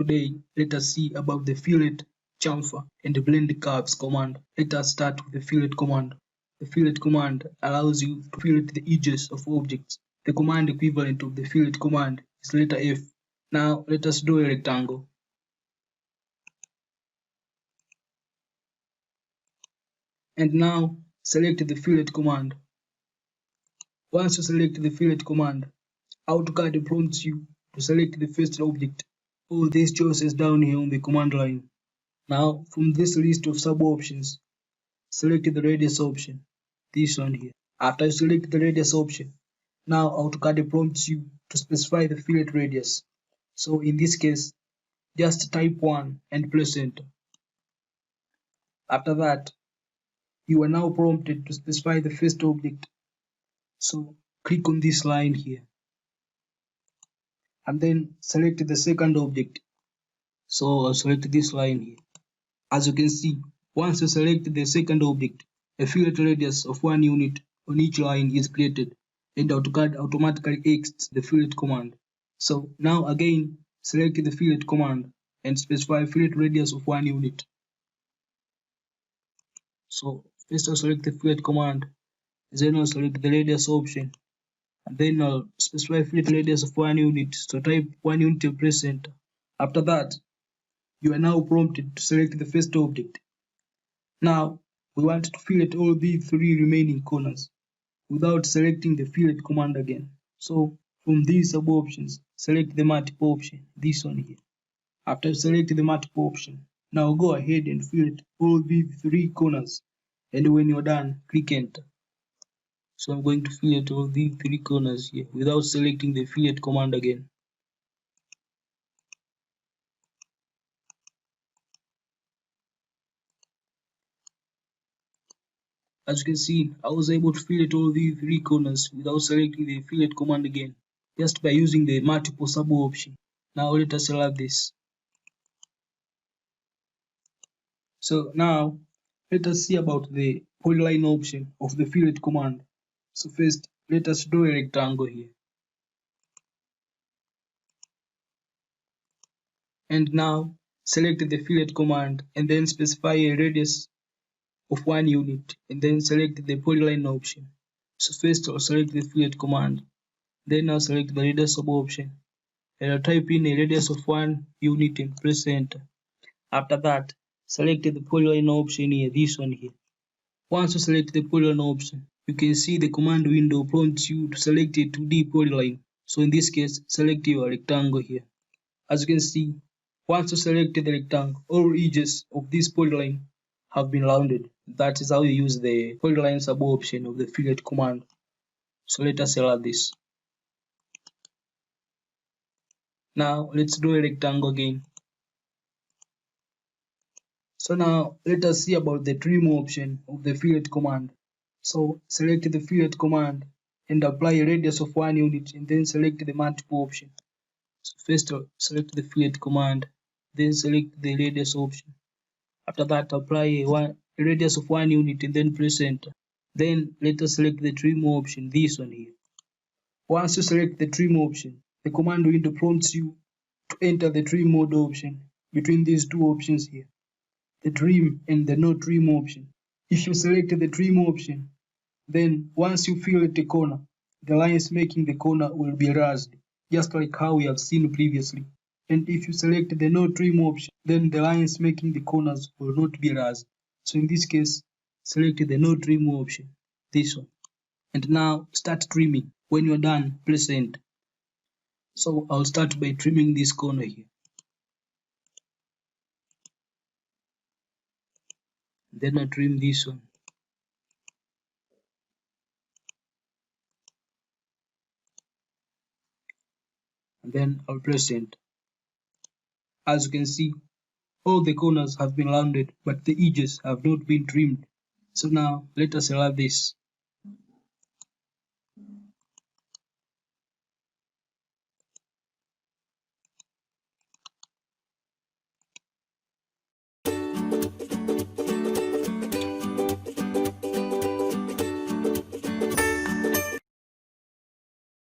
Today, let us see about the fillet, chamfer, and the blend curves command. Let us start with the fillet command. The fillet command allows you to fillet the edges of objects. The command equivalent of the fillet command is letter F. Now, let us draw a rectangle. And now, select the fillet command. Once you select the fillet command, Autocad prompts you to select the first object. All these choices down here on the command line. Now, from this list of sub-options, select the radius option, this one here. After you select the radius option, now Autocad prompts you to specify the fillet radius. So in this case, just type 1 and press enter. After that, you are now prompted to specify the first object. So click on this line here and then select the second object. So I'll select this line here. As you can see, once you select the second object, a fillet radius of 1 unit on each line is created, and Autocad automatically exits the fillet command. So now again, select the fillet command and specify fillet radius of 1 unit. So first I'll select the fillet command, then I'll select the radius option, and then I'll specify fillet radius of 1 unit. So type 1 unit and press enter. After that, you are now prompted to select the first object. Now, we want to fillet all these 3 remaining corners without selecting the fillet command again. So, from these sub-options, select the multiple option, this one here. After you select the multiple option, now go ahead and fillet all these 3 corners. And when you're done, click enter. So I'm going to fillet all these 3 corners here without selecting the fillet command again. As you can see, I was able to fillet all these 3 corners without selecting the fillet command again, just by using the multiple sub option. Now let us select this. So now let us see about the polyline option of the fillet command. So first, let us draw a rectangle here. And now select the fillet command and then specify a radius of 1 unit and then select the polyline option. So first I'll select the fillet command, then I'll select the radius sub option and I'll type in a radius of 1 unit and press enter. After that, select the polyline option here, this one here. Once you select the polyline option, you can see the command window prompts you to select a 2D polyline. So in this case, select your rectangle here. As you can see, once you select the rectangle, all edges of this polyline have been rounded. That is how you use the polyline sub option of the fillet command. So let us select this. Now let's draw a rectangle again. So now let us see about the trim option of the fillet command. So select the fillet command and apply a radius of 1 unit and then select the multiple option. So first select the fillet command, then select the radius option. After that, apply a radius of 1 unit and then press enter. Then let us select the trim option, this one here. Once you select the trim option, the command window prompts you to enter the trim mode option between these 2 options here, the trim and the no trim option. If you select the trim option, then once you fillet a corner, the lines making the corner will be erased, just like how we have seen previously. And if you select the no trim option, then the lines making the corners will not be erased. So in this case, select the no trim option, this one. And now start trimming. When you're done, press enter. So I'll start by trimming this corner here. Then I trim this one. And then I'll press enter. As you can see, all the corners have been rounded, but the edges have not been trimmed. So now let us select this.